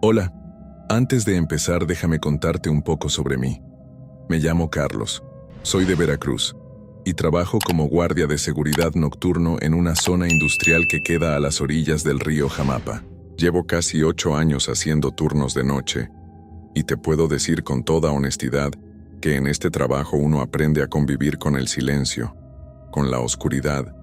Hola, antes de empezar déjame contarte un poco sobre mí. Me llamo Carlos, soy de Veracruz y trabajo como guardia de seguridad nocturno en una zona industrial que queda a las orillas del río Jamapa. Llevo casi 8 años haciendo turnos de noche y te puedo decir con toda honestidad que en este trabajo uno aprende a convivir con el silencio, con la oscuridad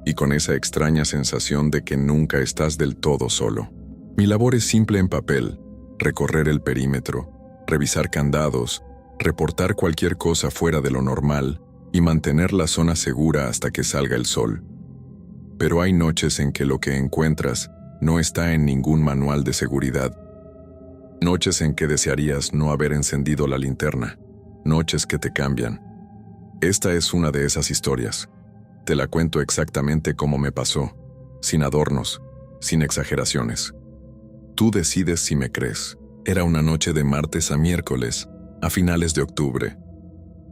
y con esa extraña sensación de que nunca estás del todo solo. Mi labor es simple en papel: recorrer el perímetro, revisar candados, reportar cualquier cosa fuera de lo normal y mantener la zona segura hasta que salga el sol. Pero hay noches en que lo que encuentras no está en ningún manual de seguridad. Noches en que desearías no haber encendido la linterna. Noches que te cambian. Esta es una de esas historias. Te la cuento exactamente como me pasó, sin adornos, sin exageraciones. Tú decides si me crees. Era una noche de martes a miércoles, a finales de octubre.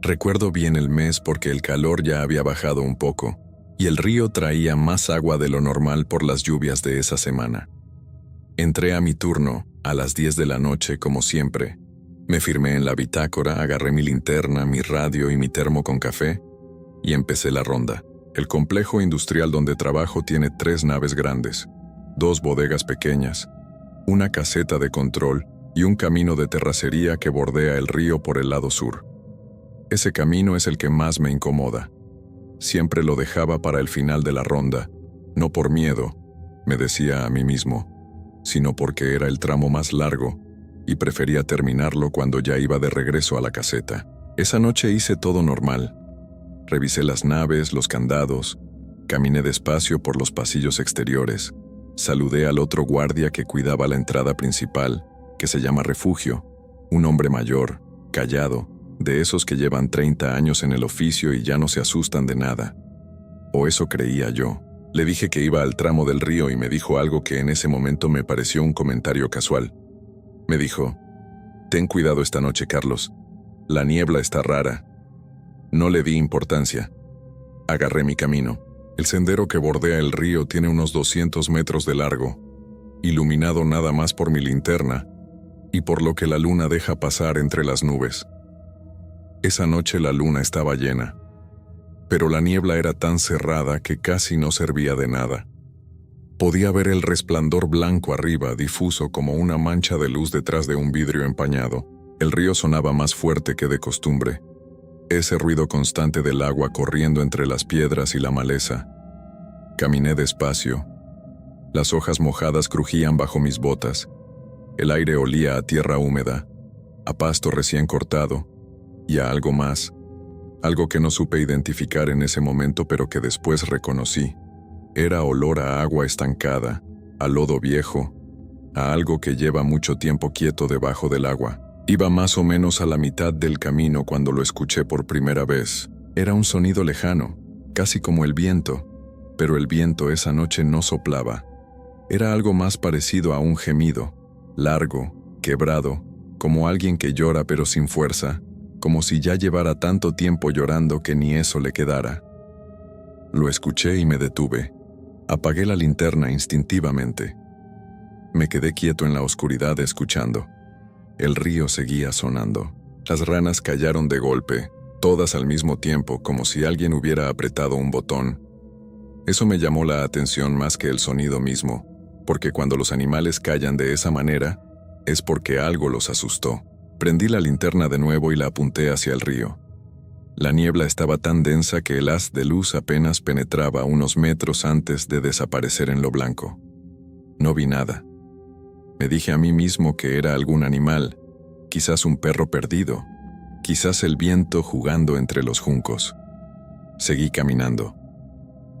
Recuerdo bien el mes porque el calor ya había bajado un poco y el río traía más agua de lo normal por las lluvias de esa semana. Entré a mi turno a las 10 de la noche como siempre. Me firmé en la bitácora, agarré mi linterna, mi radio y mi termo con café y empecé la ronda. El complejo industrial donde trabajo tiene 3 naves grandes, 2 bodegas pequeñas, una caseta de control y un camino de terracería que bordea el río por el lado sur. Ese camino es el que más me incomoda. Siempre lo dejaba para el final de la ronda, no por miedo, me decía a mí mismo, sino porque era el tramo más largo y prefería terminarlo cuando ya iba de regreso a la caseta. Esa noche hice todo normal. Revisé las naves, los candados, caminé despacio por los pasillos exteriores, saludé al otro guardia que cuidaba la entrada principal, que se llama Refugio, un hombre mayor, callado, de esos que llevan 30 años en el oficio y ya no se asustan de nada. O eso creía yo. Le dije que iba al tramo del río y me dijo algo que en ese momento me pareció un comentario casual. Me dijo: «Ten cuidado esta noche, Carlos. La niebla está rara». No le di importancia. Agarré mi camino. El sendero que bordea el río tiene unos 200 metros de largo, iluminado nada más por mi linterna y por lo que la luna deja pasar entre las nubes. Esa noche la luna estaba llena, pero la niebla era tan cerrada que casi no servía de nada. Podía ver el resplandor blanco arriba, difuso como una mancha de luz detrás de un vidrio empañado. El río sonaba más fuerte que de costumbre. Ese ruido constante del agua corriendo entre las piedras y la maleza. Caminé despacio. Las hojas mojadas crujían bajo mis botas. El aire olía a tierra húmeda, a pasto recién cortado y a algo más, algo que no supe identificar en ese momento pero que después reconocí. Era olor a agua estancada, a lodo viejo, a algo que lleva mucho tiempo quieto debajo del agua. Iba más o menos a la mitad del camino cuando lo escuché por primera vez. Era un sonido lejano, casi como el viento, pero el viento esa noche no soplaba. Era algo más parecido a un gemido, largo, quebrado, como alguien que llora pero sin fuerza, como si ya llevara tanto tiempo llorando que ni eso le quedara. Lo escuché y me detuve. Apagué la linterna instintivamente. Me quedé quieto en la oscuridad escuchando. El río seguía sonando. Las ranas callaron de golpe, todas al mismo tiempo, como si alguien hubiera apretado un botón. Eso me llamó la atención más que el sonido mismo, porque cuando los animales callan de esa manera, es porque algo los asustó. Prendí la linterna de nuevo y la apunté hacia el río. La niebla estaba tan densa que el haz de luz apenas penetraba unos metros antes de desaparecer en lo blanco. No vi nada. Me dije a mí mismo que era algún animal, quizás un perro perdido, quizás el viento jugando entre los juncos. Seguí caminando.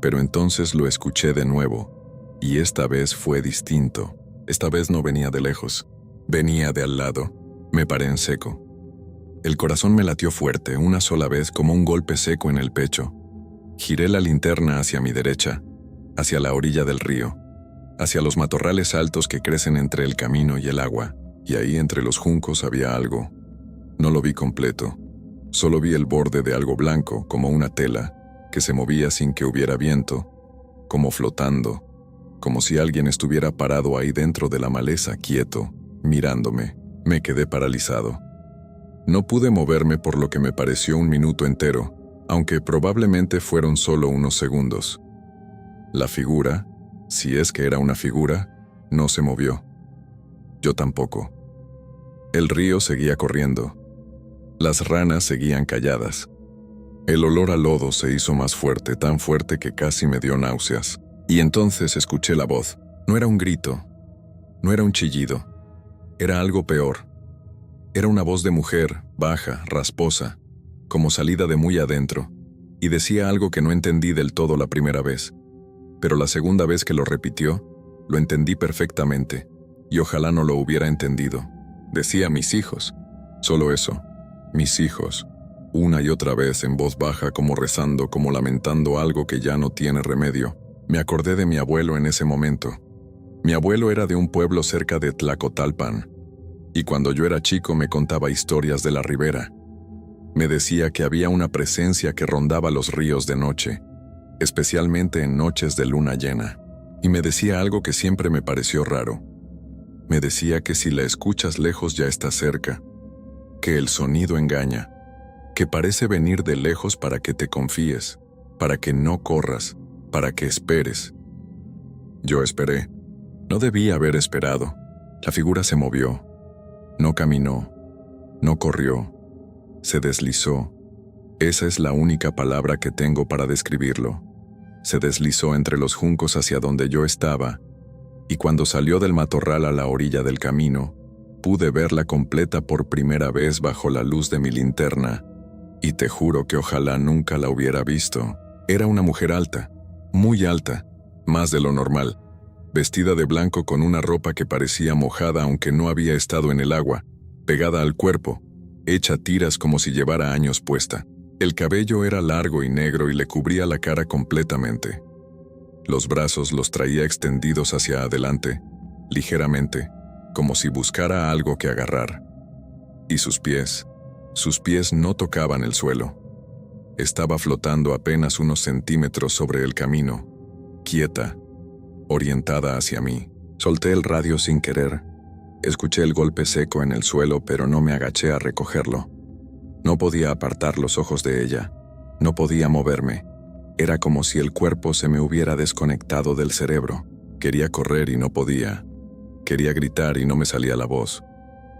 Pero entonces lo escuché de nuevo, y esta vez fue distinto. Esta vez no venía de lejos, venía de al lado. Me paré en seco. El corazón me latió fuerte, una sola vez, como un golpe seco en el pecho. Giré la linterna hacia mi derecha, hacia la orilla del río, hacia los matorrales altos que crecen entre el camino y el agua, y ahí entre los juncos había algo. No lo vi completo, solo vi el borde de algo blanco, como una tela, que se movía sin que hubiera viento, como flotando, como si alguien estuviera parado ahí dentro de la maleza, quieto, mirándome. Me quedé paralizado. No pude moverme por lo que me pareció un minuto entero, aunque probablemente fueron solo unos segundos. La figura, si es que era una figura, no se movió. Yo tampoco. El río seguía corriendo. Las ranas seguían calladas. El olor a lodo se hizo más fuerte, tan fuerte que casi me dio náuseas. Y entonces escuché la voz. No era un grito, no era un chillido, era algo peor. Era una voz de mujer, baja, rasposa, como salida de muy adentro, y decía algo que no entendí del todo la primera vez. Pero la segunda vez que lo repitió, lo entendí perfectamente, y ojalá no lo hubiera entendido. Decía mis hijos, solo eso, mis hijos, una y otra vez en voz baja, como rezando, como lamentando algo que ya no tiene remedio. Me acordé de mi abuelo en ese momento. Mi abuelo era de un pueblo cerca de Tlacotalpan, y cuando yo era chico me contaba historias de la ribera. Me decía que había una presencia que rondaba los ríos de noche, especialmente en noches de luna llena, y me decía algo que siempre me pareció raro. Me decía que si la escuchas lejos ya está cerca, que el sonido engaña, que parece venir de lejos para que te confíes, para que no corras, para que esperes. Yo esperé. No debía haber esperado. La figura se movió. No caminó. No corrió. Se deslizó. Esa es la única palabra que tengo para describirlo. Se deslizó entre los juncos hacia donde yo estaba, y cuando salió del matorral a la orilla del camino, pude verla completa por primera vez bajo la luz de mi linterna, y te juro que ojalá nunca la hubiera visto. Era una mujer alta, muy alta, más de lo normal, vestida de blanco con una ropa que parecía mojada aunque no había estado en el agua, pegada al cuerpo, hecha tiras como si llevara años puesta. El cabello era largo y negro y le cubría la cara completamente. Los brazos los traía extendidos hacia adelante, ligeramente, como si buscara algo que agarrar. Y sus pies no tocaban el suelo. Estaba flotando apenas unos centímetros sobre el camino, quieta, orientada hacia mí. Solté el radio sin querer. Escuché el golpe seco en el suelo, pero no me agaché a recogerlo. No podía apartar los ojos de ella. No podía moverme. Era como si el cuerpo se me hubiera desconectado del cerebro. Quería correr y no podía. Quería gritar y no me salía la voz.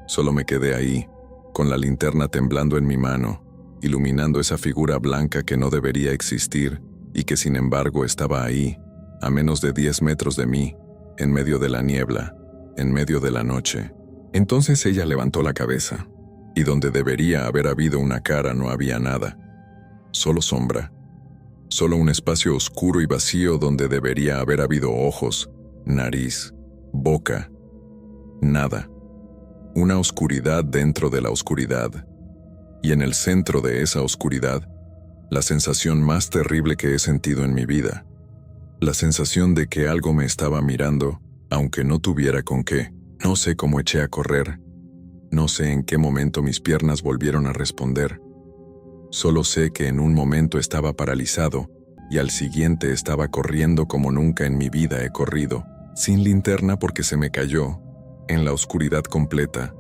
Solo me quedé ahí, con la linterna temblando en mi mano, iluminando esa figura blanca que no debería existir y que sin embargo estaba ahí, a menos de 10 metros de mí, en medio de la niebla, en medio de la noche. Entonces ella levantó la cabeza, y donde debería haber habido una cara no había nada. Solo sombra. Solo un espacio oscuro y vacío donde debería haber habido ojos, nariz, boca. Nada. Una oscuridad dentro de la oscuridad. Y en el centro de esa oscuridad, la sensación más terrible que he sentido en mi vida. La sensación de que algo me estaba mirando, aunque no tuviera con qué. No sé cómo eché a correr. No sé en qué momento mis piernas volvieron a responder. Solo sé que en un momento estaba paralizado y al siguiente estaba corriendo como nunca en mi vida he corrido, sin linterna porque se me cayó, en la oscuridad completa,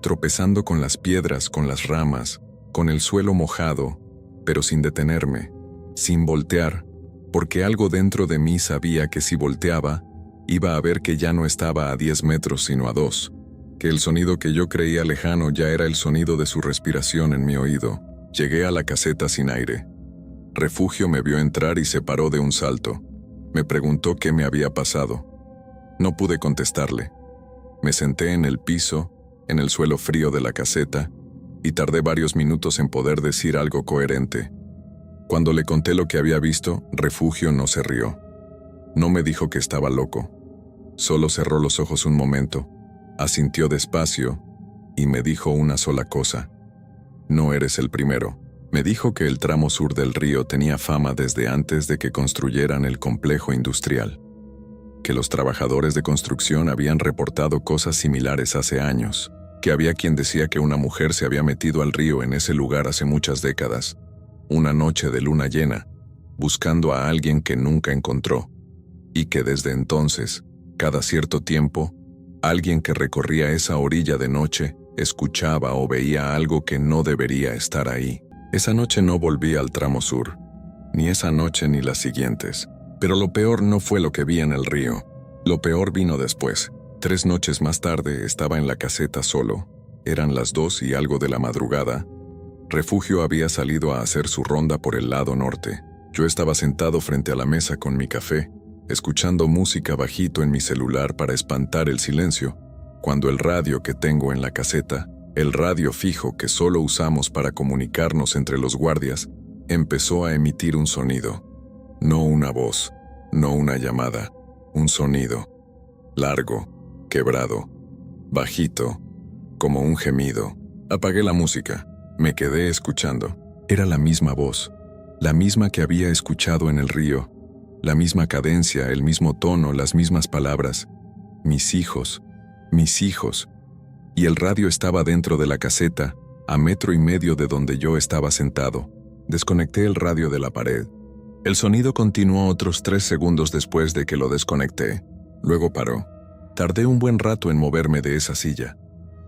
tropezando con las piedras, con las ramas, con el suelo mojado, pero sin detenerme, sin voltear, porque algo dentro de mí sabía que si volteaba, iba a ver que ya no estaba a 10 metros sino a 2, que el sonido que yo creía lejano ya era el sonido de su respiración en mi oído. Llegué a la caseta sin aire. Refugio me vio entrar y se paró de un salto. Me preguntó qué me había pasado. No pude contestarle. Me senté en el piso, en el suelo frío de la caseta, y tardé varios minutos en poder decir algo coherente. Cuando le conté lo que había visto, Refugio no se rió. No me dijo que estaba loco. Solo cerró los ojos un momento, asintió despacio, y me dijo una sola cosa. No eres el primero. Me dijo que el tramo sur del río tenía fama desde antes de que construyeran el complejo industrial, que los trabajadores de construcción habían reportado cosas similares hace años, que había quien decía que una mujer se había metido al río en ese lugar hace muchas décadas, una noche de luna llena, buscando a alguien que nunca encontró, y que desde entonces, cada cierto tiempo, Alguien que recorría esa orilla de noche, escuchaba o veía algo que no debería estar ahí. Esa noche no volví al tramo sur, ni esa noche ni las siguientes. Pero lo peor no fue lo que vi en el río. Lo peor vino después. 3 noches más tarde estaba en la caseta solo. Eran las 2 y algo de la madrugada. Refugio había salido a hacer su ronda por el lado norte. Yo estaba sentado frente a la mesa con mi café, escuchando música bajito en mi celular para espantar el silencio, cuando el radio que tengo en la caseta, el radio fijo que solo usamos para comunicarnos entre los guardias, empezó a emitir un sonido. No una voz, no una llamada, un sonido. Largo, quebrado, bajito, como un gemido. Apagué la música, me quedé escuchando. Era la misma voz, la misma que había escuchado en el río, la misma cadencia, el mismo tono, las mismas palabras. Mis hijos, mis hijos. Y el radio estaba dentro de la caseta, a 1,5 metros de donde yo estaba sentado. Desconecté el radio de la pared. El sonido continuó otros 3 segundos después de que lo desconecté. Luego paró. Tardé un buen rato en moverme de esa silla.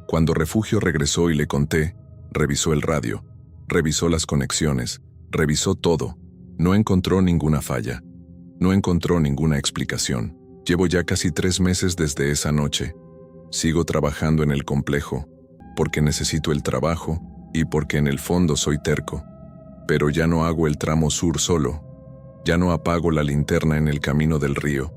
Cuando Refugio regresó y le conté, revisó el radio, revisó las conexiones, revisó todo. No encontró ninguna falla. No encontró ninguna explicación. Llevo ya casi 3 meses desde esa noche. Sigo trabajando en el complejo, porque necesito el trabajo y porque en el fondo soy terco. Pero ya no hago el tramo sur solo. Ya no apago la linterna en el camino del río.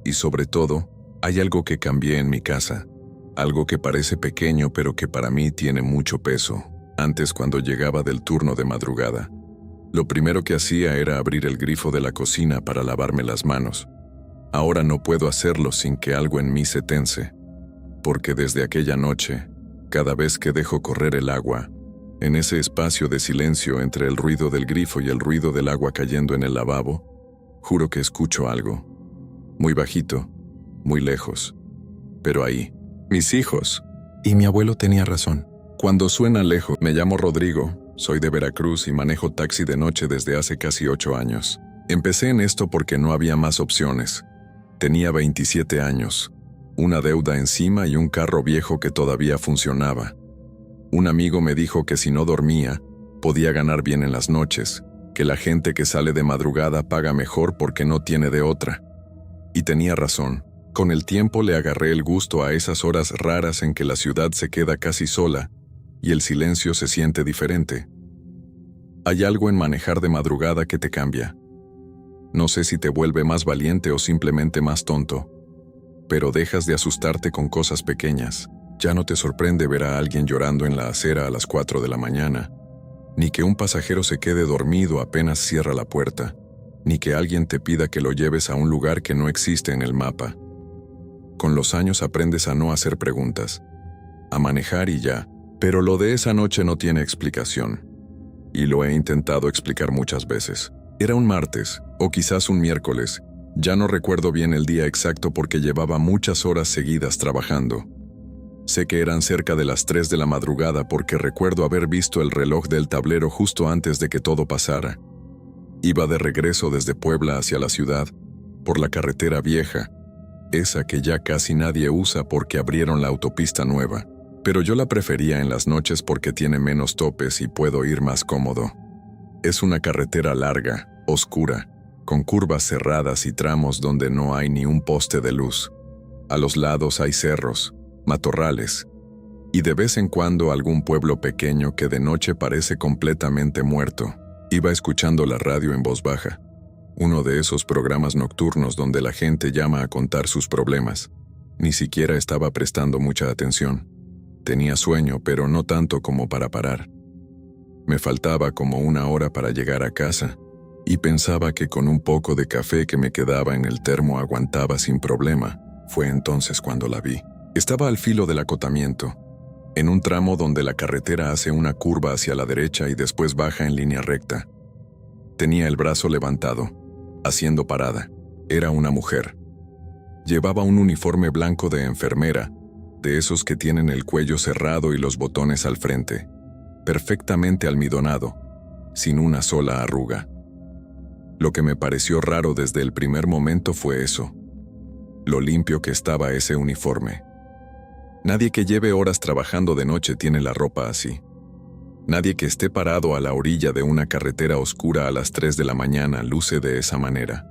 Y sobre todo, hay algo que cambié en mi casa. Algo que parece pequeño pero que para mí tiene mucho peso. Antes, cuando llegaba del turno de madrugada, lo primero que hacía era abrir el grifo de la cocina para lavarme las manos. Ahora no puedo hacerlo sin que algo en mí se tense. Porque desde aquella noche, cada vez que dejo correr el agua, en ese espacio de silencio entre el ruido del grifo y el ruido del agua cayendo en el lavabo, juro que escucho algo. Muy bajito, muy lejos. Pero ahí, mis hijos. Y mi abuelo tenía razón. Cuando suena lejos, me llamo Rodrigo, soy de Veracruz y manejo taxi de noche desde hace casi 8 años. Empecé en esto porque no había más opciones. Tenía 27 años, una deuda encima y un carro viejo que todavía funcionaba. Un amigo me dijo que si no dormía, podía ganar bien en las noches, que la gente que sale de madrugada paga mejor porque no tiene de otra. Y tenía razón. Con el tiempo le agarré el gusto a esas horas raras en que la ciudad se queda casi sola y el silencio se siente diferente. Hay algo en manejar de madrugada que te cambia. No sé si te vuelve más valiente o simplemente más tonto, pero dejas de asustarte con cosas pequeñas. Ya no te sorprende ver a alguien llorando en la acera a las 4 de la mañana, ni que un pasajero se quede dormido apenas cierra la puerta, ni que alguien te pida que lo lleves a un lugar que no existe en el mapa. Con los años aprendes a no hacer preguntas, a manejar y ya, pero lo de esa noche no tiene explicación. Y lo he intentado explicar muchas veces. Era un martes, o quizás un miércoles, ya no recuerdo bien el día exacto porque llevaba muchas horas seguidas trabajando. Sé que eran cerca de las 3 de la madrugada porque recuerdo haber visto el reloj del tablero justo antes de que todo pasara. Iba de regreso desde Puebla hacia la ciudad, por la carretera vieja, esa que ya casi nadie usa porque abrieron la autopista nueva, pero yo la prefería en las noches porque tiene menos topes y puedo ir más cómodo. Es una carretera larga, oscura, con curvas cerradas y tramos donde no hay ni un poste de luz. A los lados hay cerros, matorrales, y de vez en cuando algún pueblo pequeño que de noche parece completamente muerto. Iba escuchando la radio en voz baja, uno de esos programas nocturnos donde la gente llama a contar sus problemas. Ni siquiera estaba prestando mucha atención. Tenía sueño, pero no tanto como para parar. Me faltaba como 1 hora para llegar a casa, y pensaba que con un poco de café que me quedaba en el termo aguantaba sin problema. Fue entonces cuando la vi. Estaba al filo del acotamiento, en un tramo donde la carretera hace una curva hacia la derecha y después baja en línea recta. Tenía el brazo levantado, haciendo parada. Era una mujer. Llevaba un uniforme blanco de enfermera, de esos que tienen el cuello cerrado y los botones al frente, perfectamente almidonado, sin una sola arruga. Lo que me pareció raro desde el primer momento fue eso, lo limpio que estaba ese uniforme. Nadie que lleve horas trabajando de noche tiene la ropa así. Nadie que esté parado a la orilla de una carretera oscura a las 3 de la mañana luce de esa manera.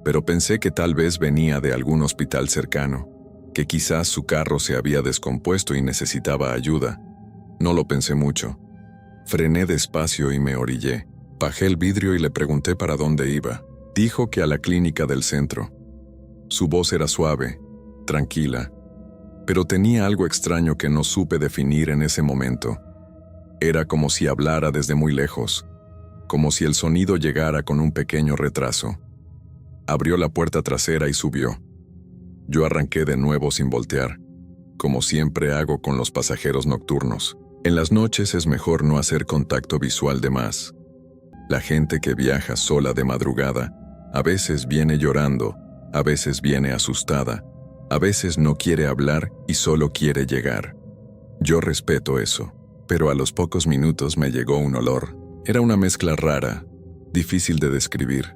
Pero pensé que tal vez venía de algún hospital cercano, que quizás su carro se había descompuesto y necesitaba ayuda. No lo pensé mucho. Frené despacio y me orillé. Bajé el vidrio y le pregunté para dónde iba. Dijo que a la clínica del centro. Su voz era suave, tranquila, pero tenía algo extraño que no supe definir en ese momento. Era como si hablara desde muy lejos, como si el sonido llegara con un pequeño retraso. Abrió la puerta trasera y subió. Yo arranqué de nuevo sin voltear, como siempre hago con los pasajeros nocturnos. En las noches es mejor no hacer contacto visual de más. La gente que viaja sola de madrugada, a veces viene llorando, a veces viene asustada, a veces no quiere hablar y solo quiere llegar. Yo respeto eso. Pero a los pocos minutos me llegó un olor. Era una mezcla rara, difícil de describir.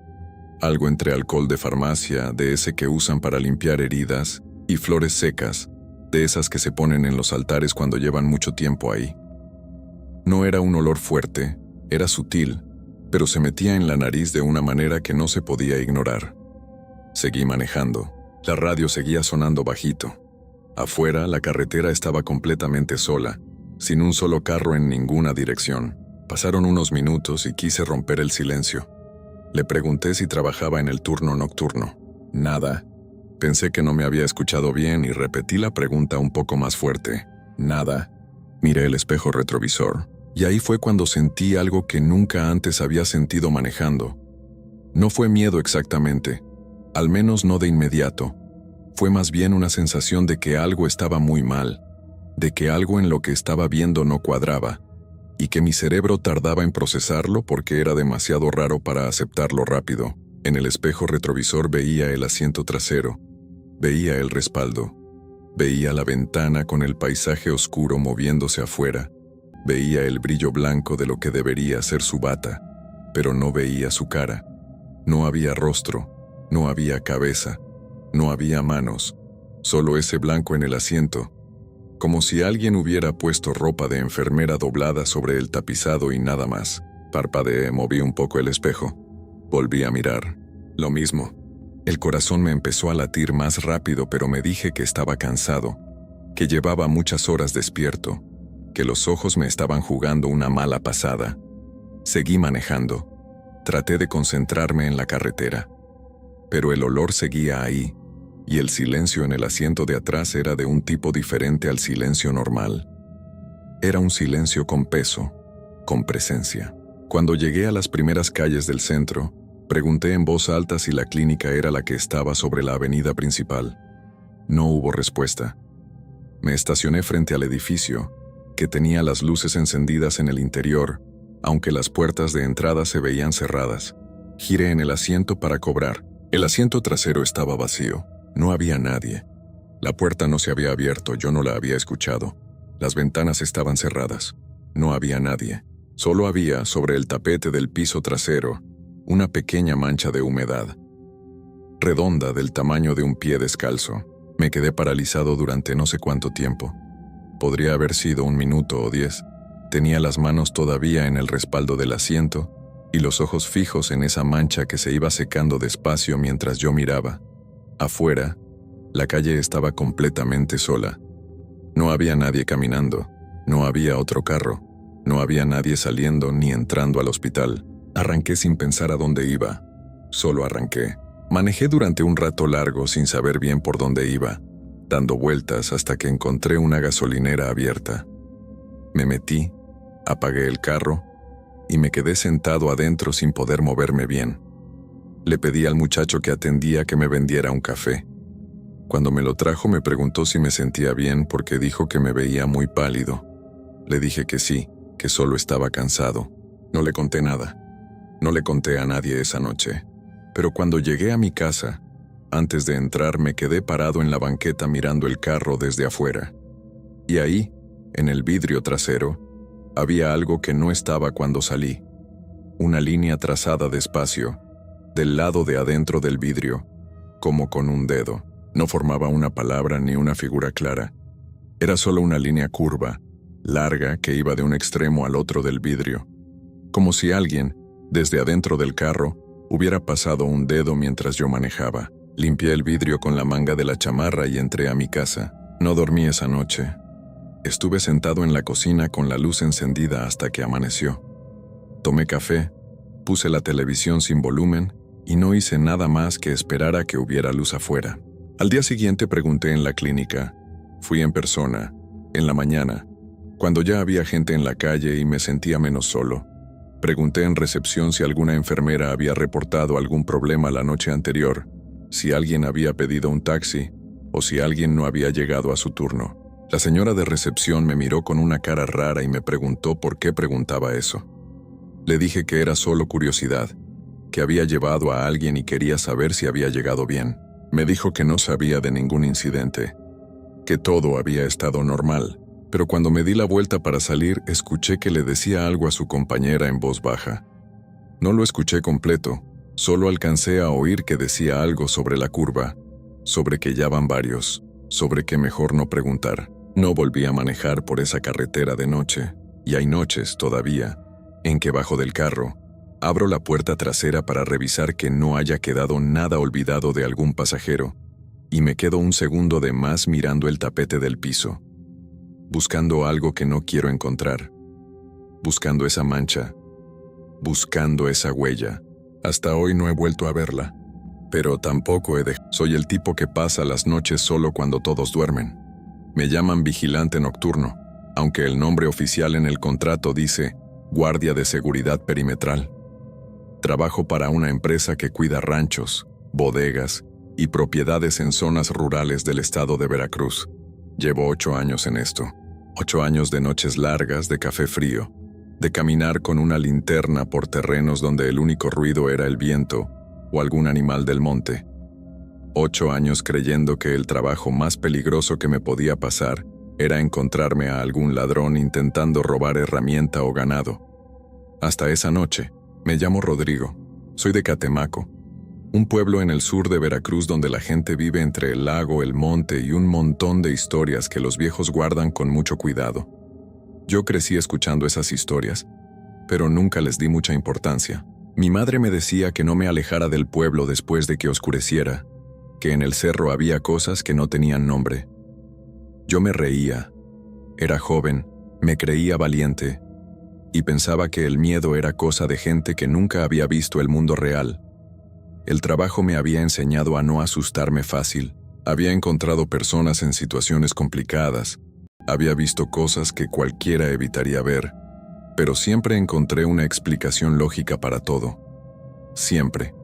Algo entre alcohol de farmacia, de ese que usan para limpiar heridas, y flores secas, de esas que se ponen en los altares cuando llevan mucho tiempo ahí. No era un olor fuerte, era sutil, pero se metía en la nariz de una manera que no se podía ignorar. Seguí manejando. La radio seguía sonando bajito. Afuera, la carretera estaba completamente sola, sin un solo carro en ninguna dirección. Pasaron unos minutos y quise romper el silencio. Le pregunté si trabajaba en el turno nocturno. Nada. Pensé que no me había escuchado bien y repetí la pregunta un poco más fuerte. Nada. Miré el espejo retrovisor, y ahí fue cuando sentí algo que nunca antes había sentido manejando. No fue miedo exactamente, al menos no de inmediato. Fue más bien una sensación de que algo estaba muy mal, de que algo en lo que estaba viendo no cuadraba, y que mi cerebro tardaba en procesarlo porque era demasiado raro para aceptarlo rápido. En el espejo retrovisor veía el asiento trasero, veía el respaldo, veía la ventana con el paisaje oscuro moviéndose afuera, veía el brillo blanco de lo que debería ser su bata, pero no veía su cara. No había rostro, no había cabeza, no había manos, solo ese blanco en el asiento, como si alguien hubiera puesto ropa de enfermera doblada sobre el tapizado y nada más. Parpadeé, moví un poco el espejo. Volví a mirar. Lo mismo. El corazón me empezó a latir más rápido, pero me dije que estaba cansado, que llevaba muchas horas despierto, que los ojos me estaban jugando una mala pasada. Seguí manejando. Traté de concentrarme en la carretera. Pero el olor seguía ahí, y el silencio en el asiento de atrás era de un tipo diferente al silencio normal. Era un silencio con peso, con presencia. Cuando llegué a las primeras calles del centro, pregunté en voz alta si la clínica era la que estaba sobre la avenida principal. No hubo respuesta. Me estacioné frente al edificio, que tenía las luces encendidas en el interior, aunque las puertas de entrada se veían cerradas. Giré en el asiento para cobrar. El asiento trasero estaba vacío. No había nadie. La puerta no se había abierto, yo no la había escuchado. Las ventanas estaban cerradas. No había nadie. Solo había, sobre el tapete del piso trasero, una pequeña mancha de humedad, redonda del tamaño de un pie descalzo. Me quedé paralizado durante no sé cuánto tiempo. Podría haber sido 1 minuto o 10. Tenía las manos todavía en el respaldo del asiento y los ojos fijos en esa mancha que se iba secando despacio mientras yo miraba. Afuera, la calle estaba completamente sola. No había nadie caminando, no había otro carro, no había nadie saliendo ni entrando al hospital. Arranqué sin pensar a dónde iba. Solo arranqué. Manejé durante un rato largo sin saber bien por dónde iba, dando vueltas hasta que encontré una gasolinera abierta. Me metí, apagué el carro y me quedé sentado adentro sin poder moverme bien. Le pedí al muchacho que atendía que me vendiera un café. Cuando me lo trajo me preguntó si me sentía bien porque dijo que me veía muy pálido. Le dije que sí, que solo estaba cansado. No le conté nada. No le conté a nadie esa noche. Pero cuando llegué a mi casa, antes de entrar me quedé parado en la banqueta mirando el carro desde afuera. Y ahí, en el vidrio trasero, había algo que no estaba cuando salí. Una línea trazada despacio, del lado de adentro del vidrio, como con un dedo. No formaba una palabra ni una figura clara, Era solo una línea curva, larga, que iba de un extremo al otro del vidrio, como si alguien, desde adentro del carro, hubiera pasado un dedo mientras yo manejaba. Limpié el vidrio con la manga de la chamarra y entré a mi casa. No dormí esa noche. Estuve sentado en la cocina con la luz encendida hasta que amaneció. Tomé café, puse la televisión sin volumen y no hice nada más que esperar a que hubiera luz afuera. Al día siguiente pregunté en la clínica. Fui en persona, en la mañana, cuando ya había gente en la calle y me sentía menos solo. Pregunté en recepción si alguna enfermera había reportado algún problema la noche anterior, si alguien había pedido un taxi o si alguien no había llegado a su turno. La señora de recepción me miró con una cara rara y me preguntó por qué preguntaba eso. Le dije que era solo curiosidad, que había llevado a alguien y quería saber si había llegado bien. Me dijo que no sabía de ningún incidente, que todo había estado normal, pero cuando me di la vuelta para salir, escuché que le decía algo a su compañera en voz baja. No lo escuché completo, solo alcancé a oír que decía algo sobre la curva, sobre que ya van varios, sobre que mejor no preguntar. No volví a manejar por esa carretera de noche, y hay noches todavía, en que bajo del carro, abro la puerta trasera para revisar que no haya quedado nada olvidado de algún pasajero, y me quedo un segundo de más mirando el tapete del piso, buscando algo que no quiero encontrar, buscando esa mancha, buscando esa huella. Hasta hoy no he vuelto a verla, pero tampoco he dejado. Soy el tipo que pasa las noches solo cuando todos duermen. Me llaman vigilante nocturno, aunque el nombre oficial en el contrato dice guardia de seguridad perimetral. Trabajo para una empresa que cuida ranchos, bodegas y propiedades en zonas rurales del estado de Veracruz. Llevo 8 años en esto. 8 años de noches largas, de café frío, de caminar con una linterna por terrenos donde el único ruido era el viento o algún animal del monte. 8 años creyendo que el trabajo más peligroso que me podía pasar era encontrarme a algún ladrón intentando robar herramienta o ganado. Hasta esa noche. Me llamo Rodrigo. Soy de Catemaco, un pueblo en el sur de Veracruz donde la gente vive entre el lago, el monte y un montón de historias que los viejos guardan con mucho cuidado. Yo crecí escuchando esas historias, pero nunca les di mucha importancia. Mi madre me decía que no me alejara del pueblo después de que oscureciera, que en el cerro había cosas que no tenían nombre. Yo me reía. Era joven, me creía valiente, y pensaba que el miedo era cosa de gente que nunca había visto el mundo real. El trabajo me había enseñado a no asustarme fácil. Había encontrado personas en situaciones complicadas. Había visto cosas que cualquiera evitaría ver, pero siempre encontré una explicación lógica para todo. Siempre.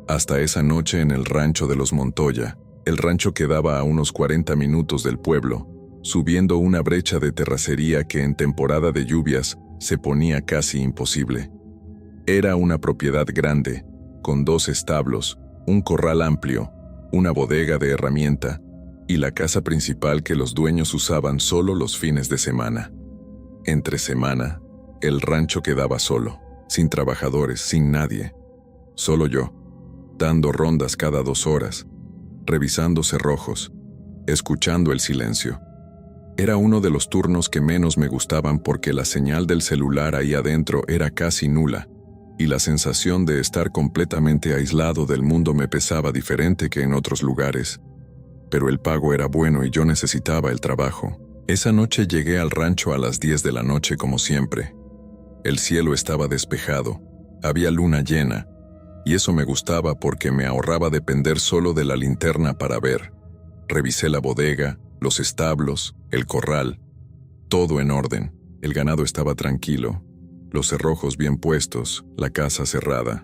Hasta esa noche en el rancho de los Montoya. El rancho quedaba a unos 40 minutos del pueblo, subiendo una brecha de terracería que en temporada de lluvias se ponía casi imposible. Era una propiedad grande, con 2 establos, un corral amplio, una bodega de herramienta y la casa principal que los dueños usaban solo los fines de semana. Entre semana, el rancho quedaba solo, sin trabajadores, sin nadie. Solo yo, dando rondas cada 2 horas, revisando cerrojos, escuchando el silencio. Era uno de los turnos que menos me gustaban porque la señal del celular ahí adentro era casi nula, y la sensación de estar completamente aislado del mundo me pesaba diferente que en otros lugares. Pero el pago era bueno y yo necesitaba el trabajo. Esa noche llegué al rancho a las 10 de la noche como siempre. El cielo estaba despejado, había luna llena, y eso me gustaba porque me ahorraba depender solo de la linterna para ver. Revisé la bodega, los establos, el corral, todo en orden. El ganado estaba tranquilo, los cerrojos bien puestos, la casa cerrada.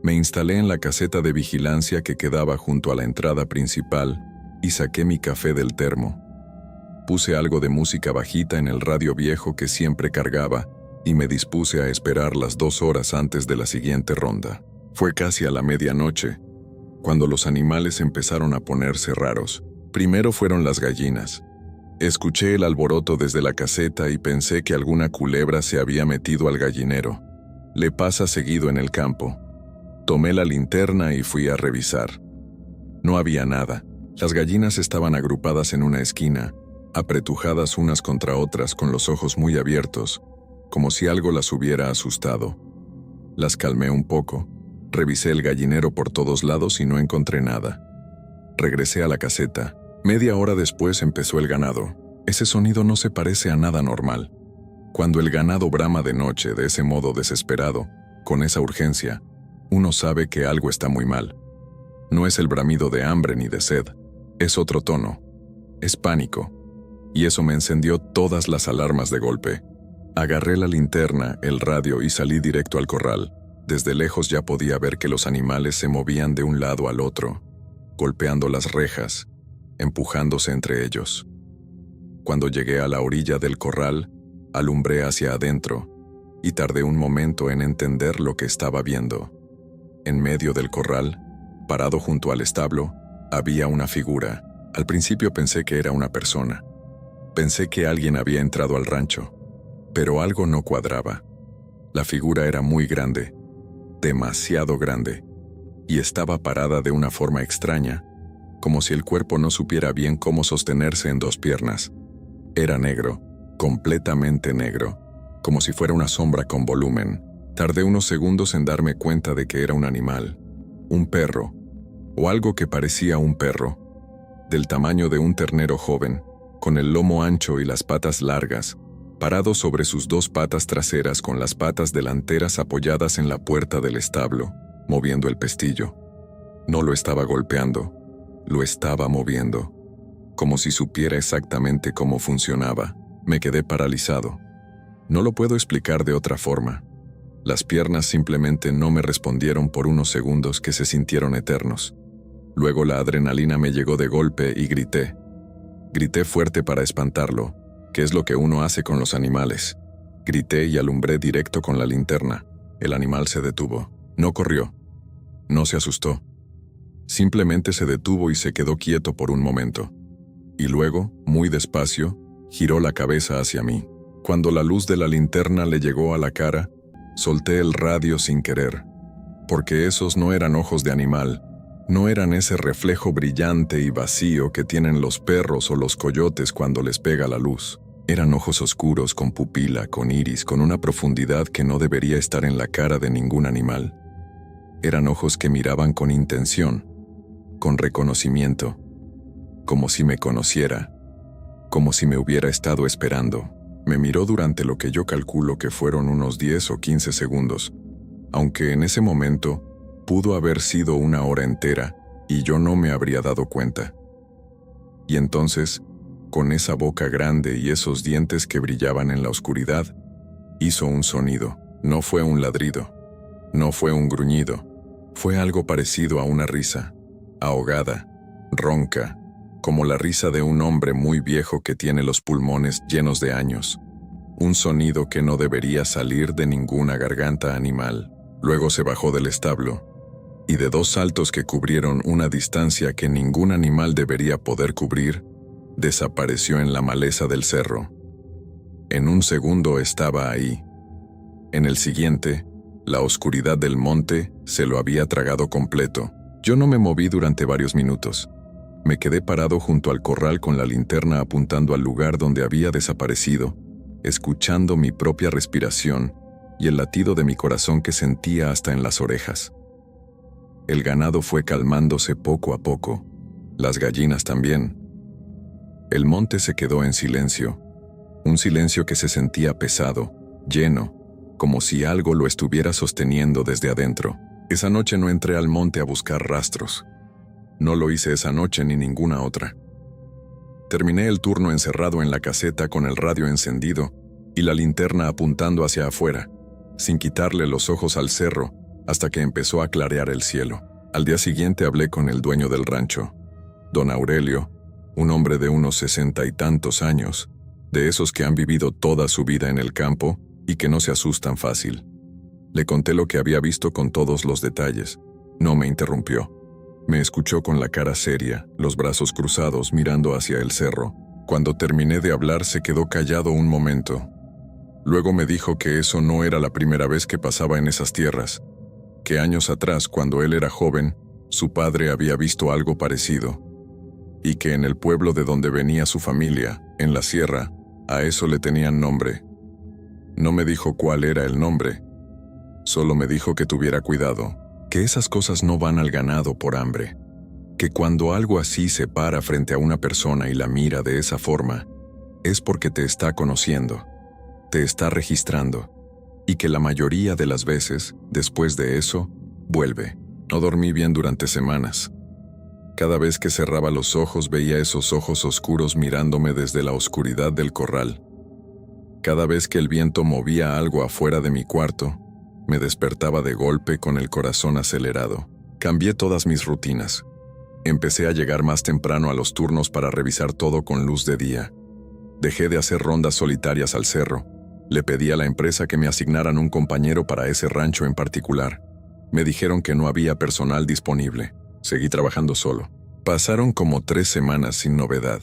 Me instalé en la caseta de vigilancia que quedaba junto a la entrada principal y saqué mi café del termo. Puse algo de música bajita en el radio viejo que siempre cargaba y me dispuse a esperar las 2 horas antes de la siguiente ronda. Fue casi a la medianoche, cuando los animales empezaron a ponerse raros. Primero fueron las gallinas. Escuché el alboroto desde la caseta y pensé que alguna culebra se había metido al gallinero. Le pasa seguido en el campo. Tomé la linterna y fui a revisar. No había nada. Las gallinas estaban agrupadas en una esquina, apretujadas unas contra otras con los ojos muy abiertos, como si algo las hubiera asustado. Las calmé un poco, revisé el gallinero por todos lados y no encontré nada. Regresé a la caseta. Media hora después empezó el ganado. Ese sonido no se parece a nada normal. Cuando el ganado brama de noche de ese modo desesperado, con esa urgencia, uno sabe que algo está muy mal. No es el bramido de hambre ni de sed, es otro tono. Es pánico. Y eso me encendió todas las alarmas de golpe. Agarré la linterna, el radio y salí directo al corral. Desde lejos ya podía ver que los animales se movían de un lado al otro, golpeando las rejas, empujándose entre ellos. Cuando llegué a la orilla del corral, alumbré hacia adentro y tardé un momento en entender lo que estaba viendo. En medio del corral, parado junto al establo, había una figura. Al principio pensé que era una persona. Pensé que alguien había entrado al rancho, pero algo no cuadraba. La figura era muy grande, demasiado grande, y estaba parada de una forma extraña, como si el cuerpo no supiera bien cómo sostenerse en dos piernas. Era negro, completamente negro, como si fuera una sombra con volumen. Tardé unos segundos en darme cuenta de que era un animal, un perro, o algo que parecía un perro, del tamaño de un ternero joven, con el lomo ancho y las patas largas, parado sobre sus dos patas traseras con las patas delanteras apoyadas en la puerta del establo, moviendo el pestillo. No lo estaba golpeando, lo estaba moviendo, como si supiera exactamente cómo funcionaba. Me quedé paralizado. No lo puedo explicar de otra forma. Las piernas simplemente no me respondieron por unos segundos que se sintieron eternos. Luego la adrenalina me llegó de golpe y grité. Grité fuerte para espantarlo, que es lo que uno hace con los animales. Grité y alumbré directo con la linterna. El animal se detuvo. No corrió. No se asustó. Simplemente se detuvo y se quedó quieto por un momento. Y luego, muy despacio, giró la cabeza hacia mí. Cuando la luz de la linterna le llegó a la cara, solté el radio sin querer, porque esos no eran ojos de animal, no eran ese reflejo brillante y vacío que tienen los perros o los coyotes cuando les pega la luz. Eran ojos oscuros con pupila, con iris, con una profundidad que no debería estar en la cara de ningún animal. Eran ojos que miraban con intención, con reconocimiento, como si me conociera, como si me hubiera estado esperando. Me miró durante lo que yo calculo que fueron unos 10 o 15 segundos, aunque en ese momento pudo haber sido una hora entera y yo no me habría dado cuenta. Y entonces, con esa boca grande y esos dientes que brillaban en la oscuridad, hizo un sonido. No fue un ladrido, no fue un gruñido, fue algo parecido a una risa, ahogada, ronca, como la risa de un hombre muy viejo que tiene los pulmones llenos de años. Un sonido que no debería salir de ninguna garganta animal. Luego se bajó del establo, y de 2 saltos que cubrieron una distancia que ningún animal debería poder cubrir, desapareció en la maleza del cerro. En un segundo estaba ahí. En el siguiente, la oscuridad del monte se lo había tragado completo. Yo no me moví durante varios minutos. Me quedé parado junto al corral con la linterna apuntando al lugar donde había desaparecido, escuchando mi propia respiración y el latido de mi corazón que sentía hasta en las orejas. El ganado fue calmándose poco a poco, las gallinas también. El monte se quedó en silencio, un silencio que se sentía pesado, lleno, como si algo lo estuviera sosteniendo desde adentro. Esa noche no entré al monte a buscar rastros. No lo hice esa noche ni ninguna otra. Terminé el turno encerrado en la caseta con el radio encendido y la linterna apuntando hacia afuera, sin quitarle los ojos al cerro hasta que empezó a clarear el cielo. Al día siguiente hablé con el dueño del rancho, don Aurelio, un hombre de unos 60 y tantos años, de esos que han vivido toda su vida en el campo y que no se asustan fácil. Le conté lo que había visto con todos los detalles. No me interrumpió. Me escuchó con la cara seria, los brazos cruzados mirando hacia el cerro. Cuando terminé de hablar se quedó callado un momento. Luego me dijo que eso no era la primera vez que pasaba en esas tierras, que años atrás, cuando él era joven, su padre había visto algo parecido. y que en el pueblo de donde venía su familia, en la sierra, a eso le tenían nombre. No me dijo cuál era el nombre, solo me dijo que tuviera cuidado, que esas cosas no van al ganado por hambre, que cuando algo así se para frente a una persona y la mira de esa forma, es porque te está conociendo, te está registrando, y que la mayoría de las veces, después de eso, vuelve. No dormí bien durante semanas. Cada vez que cerraba los ojos veía esos ojos oscuros mirándome desde la oscuridad del corral. Cada vez que el viento movía algo afuera de mi cuarto, me despertaba de golpe con el corazón acelerado. Cambié todas mis rutinas. Empecé a llegar más temprano a los turnos para revisar todo con luz de día. Dejé de hacer rondas solitarias al cerro. Le pedí a la empresa que me asignaran un compañero para ese rancho en particular. Me dijeron que no había personal disponible. Seguí trabajando solo. Pasaron como 3 semanas sin novedad.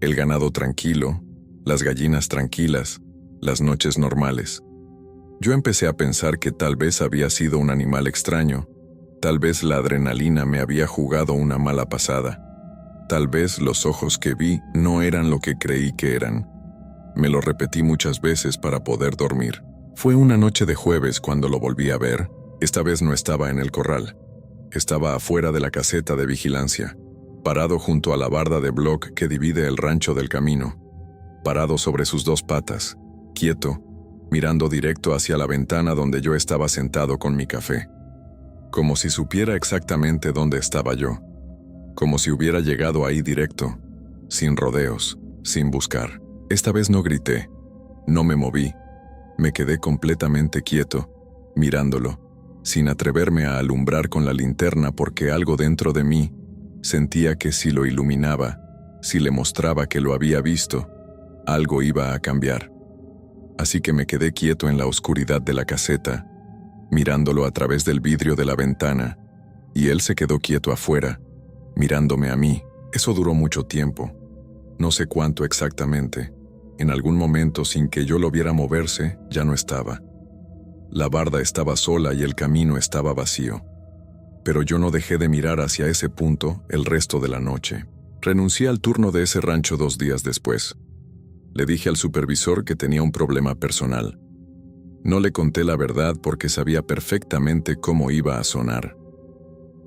El ganado tranquilo, las gallinas tranquilas, las noches normales. Yo empecé a pensar que tal vez había sido un animal extraño, tal vez la adrenalina me había jugado una mala pasada, tal vez los ojos que vi no eran lo que creí que eran. Me lo repetí muchas veces para poder dormir. Fue una noche de jueves cuando lo volví a ver. Esta vez no estaba en el corral. Estaba afuera de la caseta de vigilancia, parado junto a la barda de bloc que divide el rancho del camino, parado sobre sus 2 patas, quieto, mirando directo hacia la ventana donde yo estaba sentado con mi café, como si supiera exactamente dónde estaba yo, como si hubiera llegado ahí directo, sin rodeos, sin buscar. Esta vez no grité, no me moví, me quedé completamente quieto, mirándolo, sin atreverme a alumbrar con la linterna porque algo dentro de mí sentía que si lo iluminaba, si le mostraba que lo había visto, algo iba a cambiar. Así que me quedé quieto en la oscuridad de la caseta, mirándolo a través del vidrio de la ventana, y él se quedó quieto afuera, mirándome a mí. Eso duró mucho tiempo, no sé cuánto exactamente. En algún momento, sin que yo lo viera moverse, ya no estaba. La barda estaba sola y el camino estaba vacío. Pero yo no dejé de mirar hacia ese punto el resto de la noche. Renuncié al turno de ese rancho 2 días después. Le dije al supervisor que tenía un problema personal. No le conté la verdad porque sabía perfectamente cómo iba a sonar.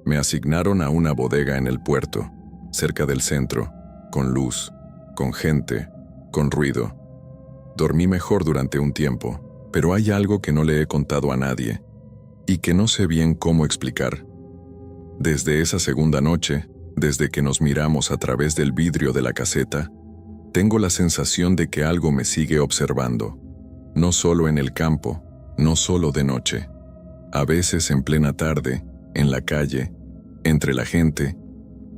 Me asignaron a una bodega en el puerto, cerca del centro, con luz, con gente, con ruido. Dormí mejor durante un tiempo, pero hay algo que no le he contado a nadie, y que no sé bien cómo explicar. Desde esa segunda noche, desde que nos miramos a través del vidrio de la caseta, tengo la sensación de que algo me sigue observando, no solo en el campo, no solo de noche. A veces en plena tarde, en la calle, entre la gente,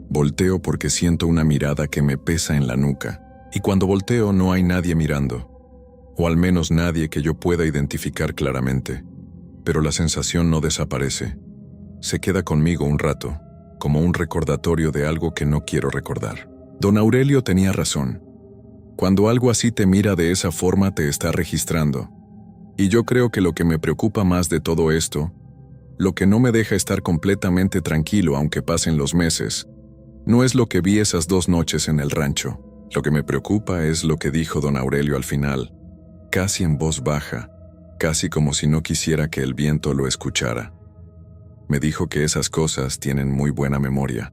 volteo porque siento una mirada que me pesa en la nuca. Y cuando volteo no hay nadie mirando, o al menos nadie que yo pueda identificar claramente. Pero la sensación no desaparece. Se queda conmigo un rato, como un recordatorio de algo que no quiero recordar. Don Aurelio tenía razón. Cuando algo así te mira de esa forma te está registrando. Y yo creo que lo que me preocupa más de todo esto, lo que no me deja estar completamente tranquilo aunque pasen los meses, no es lo que vi esas 2 noches en el rancho. Lo que me preocupa es lo que dijo don Aurelio al final, casi en voz baja, casi como si no quisiera que el viento lo escuchara. Me dijo que esas cosas tienen muy buena memoria.